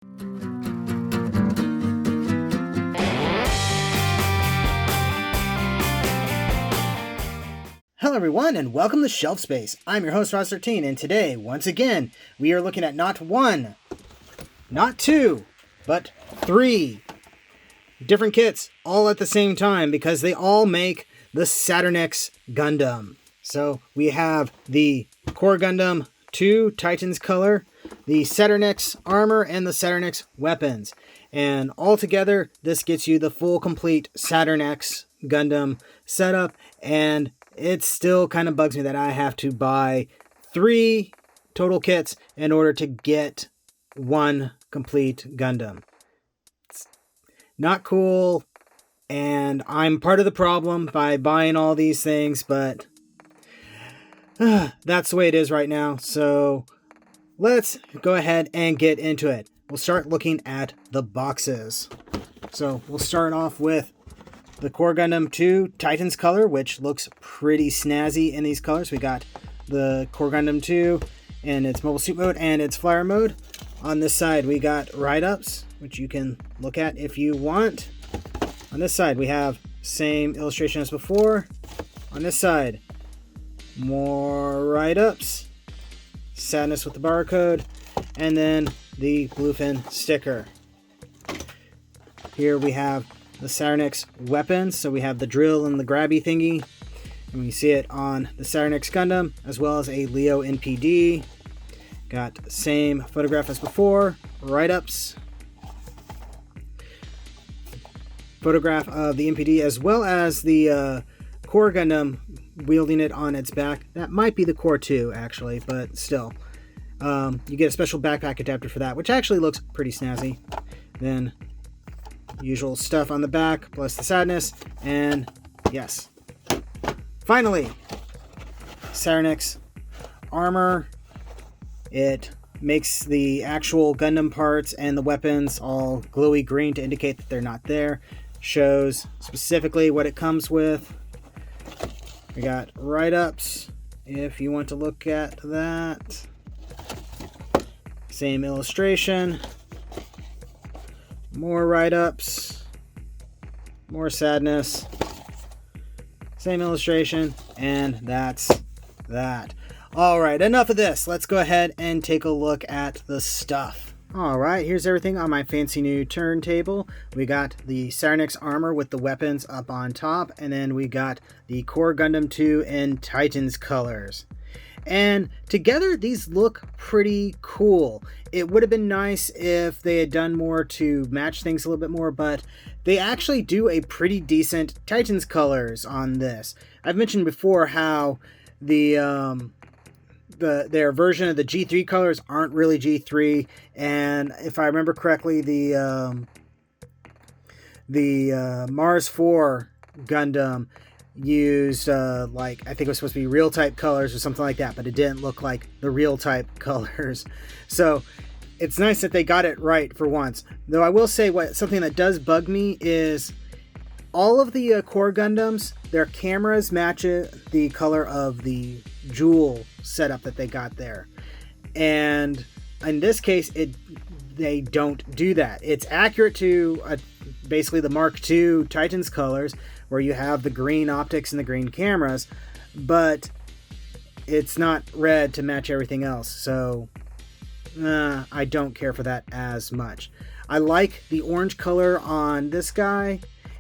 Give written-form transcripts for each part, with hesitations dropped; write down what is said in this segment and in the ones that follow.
Hello everyone, and welcome to Shelf Space. I'm your host, Ross13, and today, once again, we are looking at not one, not two, but three different kits all at the same time because they all make the Saturnix Gundam. So we have the Core Gundam 2 Titans color, the Saturnix armor, and the Saturnix weapons. And all together, this gets you the full complete Saturnix Gundam setup, and it still kind of bugs me that I have to buy 3 total kits in order to get one complete Gundam. It's not cool, and I'm part of the problem by buying all these things, but that's the way it is right now. So let's go ahead and get into it. We'll start looking at the boxes. So we'll start off with the Core Gundam 2 Titans color, which looks pretty snazzy in these colors. We got the Core Gundam 2 in its mobile suit mode and its flyer mode. On this side, we got write-ups, which you can look at if you want. On this side, we have same illustration as before. On this side, more write-ups, sadness with the barcode, and then the bluefin sticker. Here we have the Saturnix weapons, so we have the drill and the grabby thingy, and we see it on the Saturnix Gundam, as well as a Leo NPD. Got the same photograph as before, write-ups, photograph of the NPD, as well as the Core Gundam wielding it on its back. That might be the Core 2, actually, but still. You get a special backpack adapter for that, which actually looks pretty snazzy. Then usual stuff on the back, plus the sadness, and yes. Finally, Saturnix armor. It makes the actual Gundam parts and the weapons all glowy green to indicate that they're not there. Shows specifically what it comes with. We got write-ups, if you want to look at that. Same illustration. More write-ups, more sadness, same illustration, and that's that. Alright, enough of this. Let's go ahead and take a look at the stuff. Alright, here's everything on my fancy new turntable. We got the Saturnix armor with the weapons up on top, and then we got the Core Gundam 2 in Titans colors. And together, these look pretty cool. It would have been nice if they had done more to match things a little bit more, but they actually do a pretty decent Titans colors on this. I've mentioned before how their version of the G3 colors aren't really G3, and if I remember correctly, the Mars 4 Gundam used I think it was supposed to be real type colors or something like that, but it didn't look like the real type colors. So it's nice that they got it right for once. Though I will say something that does bug me is all of the Core Gundams, their cameras match the color of the jewel setup that they got there, and in this case they don't do that. It's accurate to basically the Mark II Titans colors, where you have the green optics and the green cameras, but it's not red to match everything else. So I don't care for that as much. I like the orange color on this guy,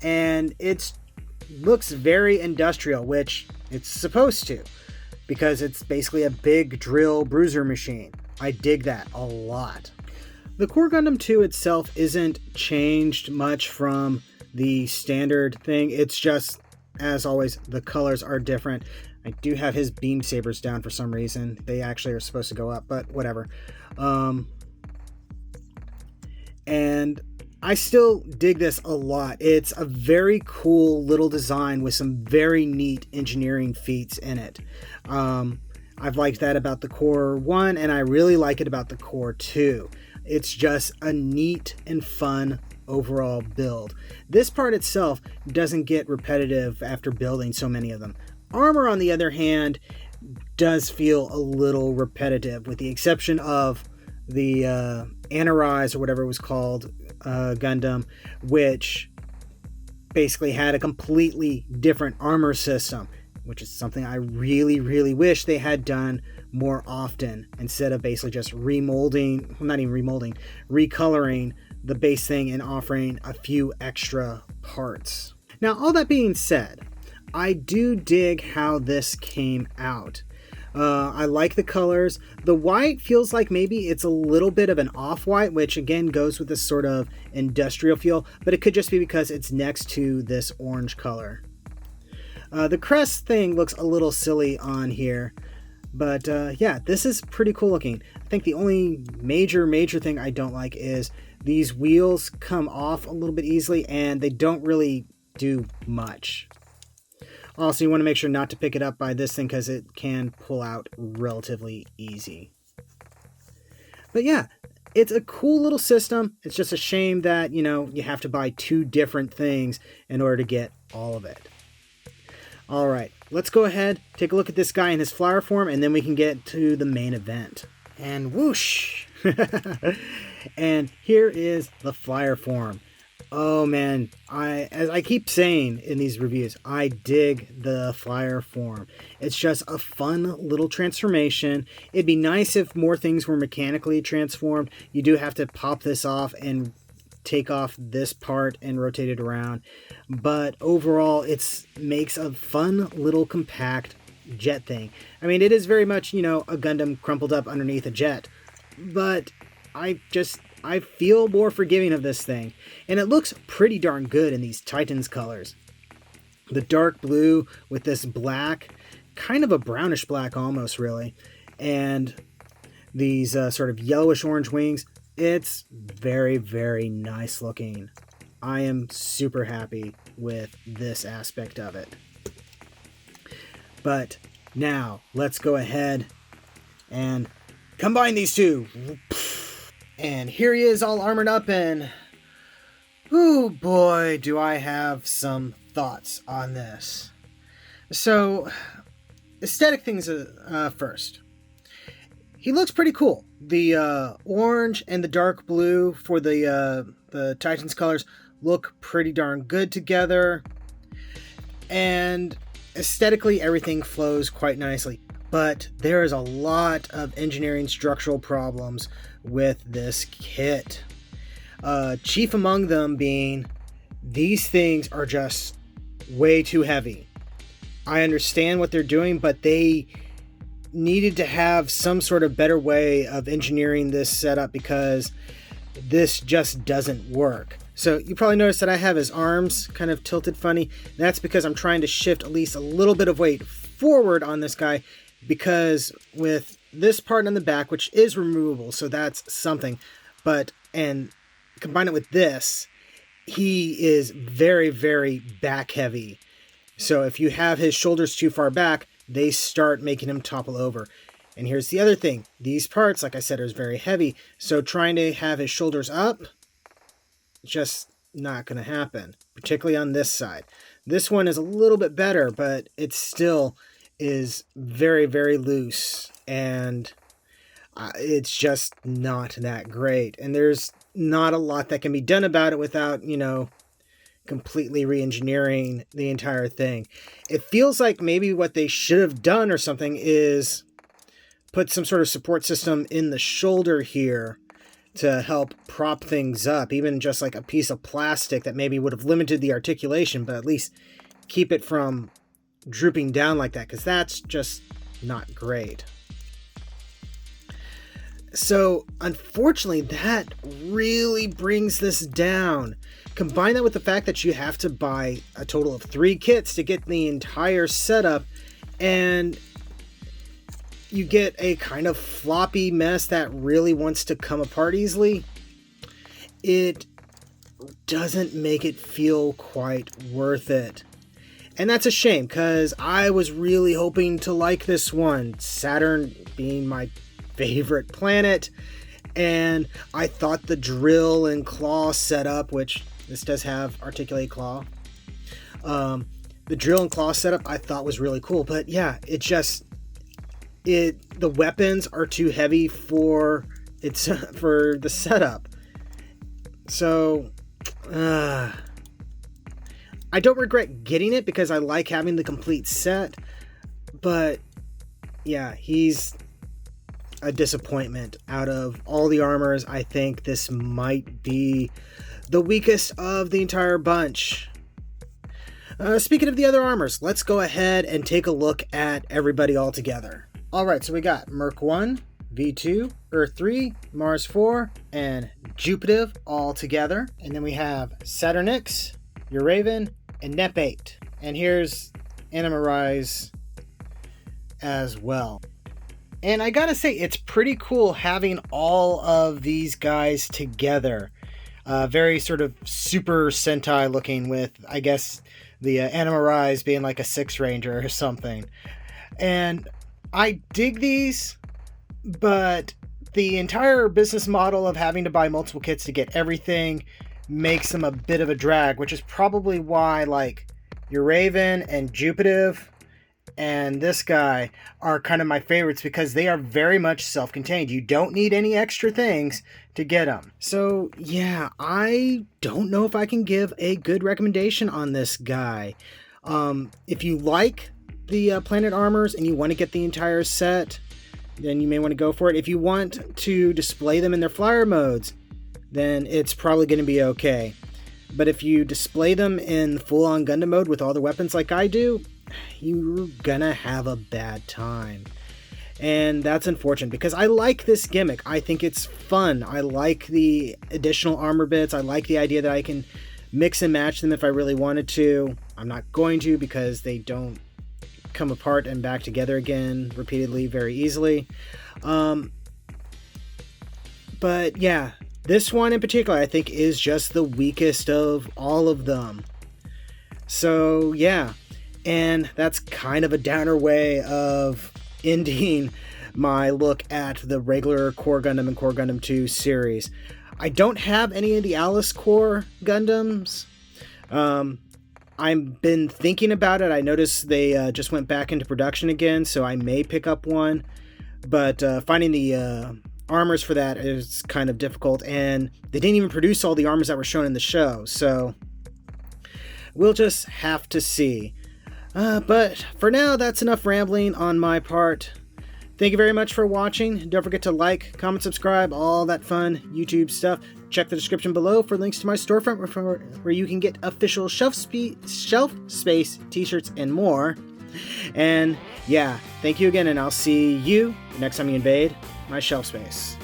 and it looks very industrial, which it's supposed to, because it's basically a big drill bruiser machine. I dig that a lot. The Core Gundam 2 itself isn't changed much from the standard thing. It's just, as always, the colors are different. I do have his beam sabers down for some reason. They actually are supposed to go up, but whatever. And I still dig this a lot. It's a very cool little design with some very neat engineering feats in it. I've liked that about the Core 1, and I really like it about the Core 2. It's just a neat and fun overall build. This part itself doesn't get repetitive after building so many of them. Armor, on the other hand, does feel a little repetitive, with the exception of the Anarise or whatever it was called Gundam, which basically had a completely different armor system, which is something I really, really wish they had done more often instead of basically just remolding, well, not even remolding, recoloring the base thing and offering a few extra parts. Now, all that being said, I do dig how this came out. I like the colors. The white feels like maybe it's a little bit of an off-white, which again goes with this sort of industrial feel, but it could just be because it's next to this orange color. The crest thing looks a little silly on here, but yeah, this is pretty cool looking. I think the only major thing I don't like is these wheels come off a little bit easily and they don't really do much. Also, you want to make sure not to pick it up by this thing because it can pull out relatively easy. But yeah, it's a cool little system. It's just a shame that, you know, you have to buy two different things in order to get all of it. All right, let's go ahead, take a look at this guy in his flower form, and then we can get to the main event. And whoosh! And here is the flyer form. Oh man, as I keep saying in these reviews, I dig the flyer form. It's just a fun little transformation. It'd be nice if more things were mechanically transformed. You do have to pop this off and take off this part and rotate it around. But overall, it makes a fun little compact jet thing. I mean, it is very much, you know, a Gundam crumpled up underneath a jet. But I feel more forgiving of this thing. And it looks pretty darn good in these Titans colors. The dark blue with this black, kind of a brownish black almost really. And these sort of yellowish orange wings. It's very, very nice looking. I am super happy with this aspect of it. But now let's go ahead and combine these two. And here he is all armored up, and oh boy, do I have some thoughts on this. So, aesthetic things first. He looks pretty cool. The orange and the dark blue for the Titans colors look pretty darn good together. And aesthetically, everything flows quite nicely. But there is a lot of engineering structural problems with this kit. Chief among them being, these things are just way too heavy. I understand what they're doing, but they needed to have some sort of better way of engineering this setup because this just doesn't work. So you probably noticed that I have his arms kind of tilted funny. That's because I'm trying to shift at least a little bit of weight forward on this guy, because with this part on the back, which is removable, so that's something, and combine it with this, he is very, very back heavy. So if you have his shoulders too far back, they start making him topple over. And here's the other thing. These parts, like I said, are very heavy. So trying to have his shoulders up, just not going to happen, particularly on this side. This one is a little bit better, but it still is very, very loose. And it's just not that great. And there's not a lot that can be done about it without, you know, completely re-engineering the entire thing. It feels like maybe what they should have done or something is put some sort of support system in the shoulder here to help prop things up, even just like a piece of plastic that maybe would have limited the articulation, but at least keep it from drooping down like that, because that's just not great. So unfortunately, that really brings this down. Combine that with the fact that you have to buy a total of 3 kits to get the entire setup, and you get a kind of floppy mess that really wants to come apart easily. It doesn't make it feel quite worth it. And that's a shame, because I was really hoping to like this one, Saturn being my favorite planet, and I thought the drill and claw setup, which this does have articulated claw, the drill and claw setup I thought was really cool. But yeah, the weapons are too heavy for it's for the setup. So I don't regret getting it because I like having the complete set, but yeah, he's a disappointment. Out of all the armors, I think this might be the weakest of the entire bunch. Speaking of the other armors, let's go ahead and take a look at everybody all together. Alright, so we got Merc 1, V2, Earth 3, Mars 4, and Jupiter all together. And then we have Saturnix, Uraven, and Nep 8. And here's Anima Rise as well. And I gotta say, it's pretty cool having all of these guys together. Very sort of Super Sentai looking, with, I guess, the Anima Rise being like a 6 Ranger or something. And I dig these, but the entire business model of having to buy multiple kits to get everything makes them a bit of a drag, which is probably why, like, Uraven and Jupiter and this guy are kind of my favorites, because they are very much self-contained. You don't need any extra things to get them. So yeah, I don't know if I can give a good recommendation on this guy. If you like the planet armors and you want to get the entire set, then you may want to go for it. If you want to display them in their flyer modes, then it's probably going to be okay. But if you display them in full-on Gundam mode with all the weapons like I do, you're gonna have a bad time. And that's unfortunate, because I like this gimmick. I think it's fun. I like the additional armor bits. I like the idea that I can mix and match them if I really wanted to. I'm not going to, because they don't come apart and back together again repeatedly very easily. But yeah, this one in particular I think is just the weakest of all of them. So yeah, and that's kind of a downer way of ending my look at the regular Core Gundam and Core Gundam 2 series. I don't have any of the Alice Core Gundams. I've been thinking about it. I noticed they just went back into production again, so I may pick up one. But finding the armors for that is kind of difficult, and they didn't even produce all the armors that were shown in the show, so we'll just have to see. But for now, that's enough rambling on my part. Thank you very much for watching. Don't forget to like, comment, subscribe, all that fun YouTube stuff. Check the description below for links to my storefront where you can get official shelf space t-shirts and more. And yeah, thank you again, and I'll see you next time you invade my shelf space.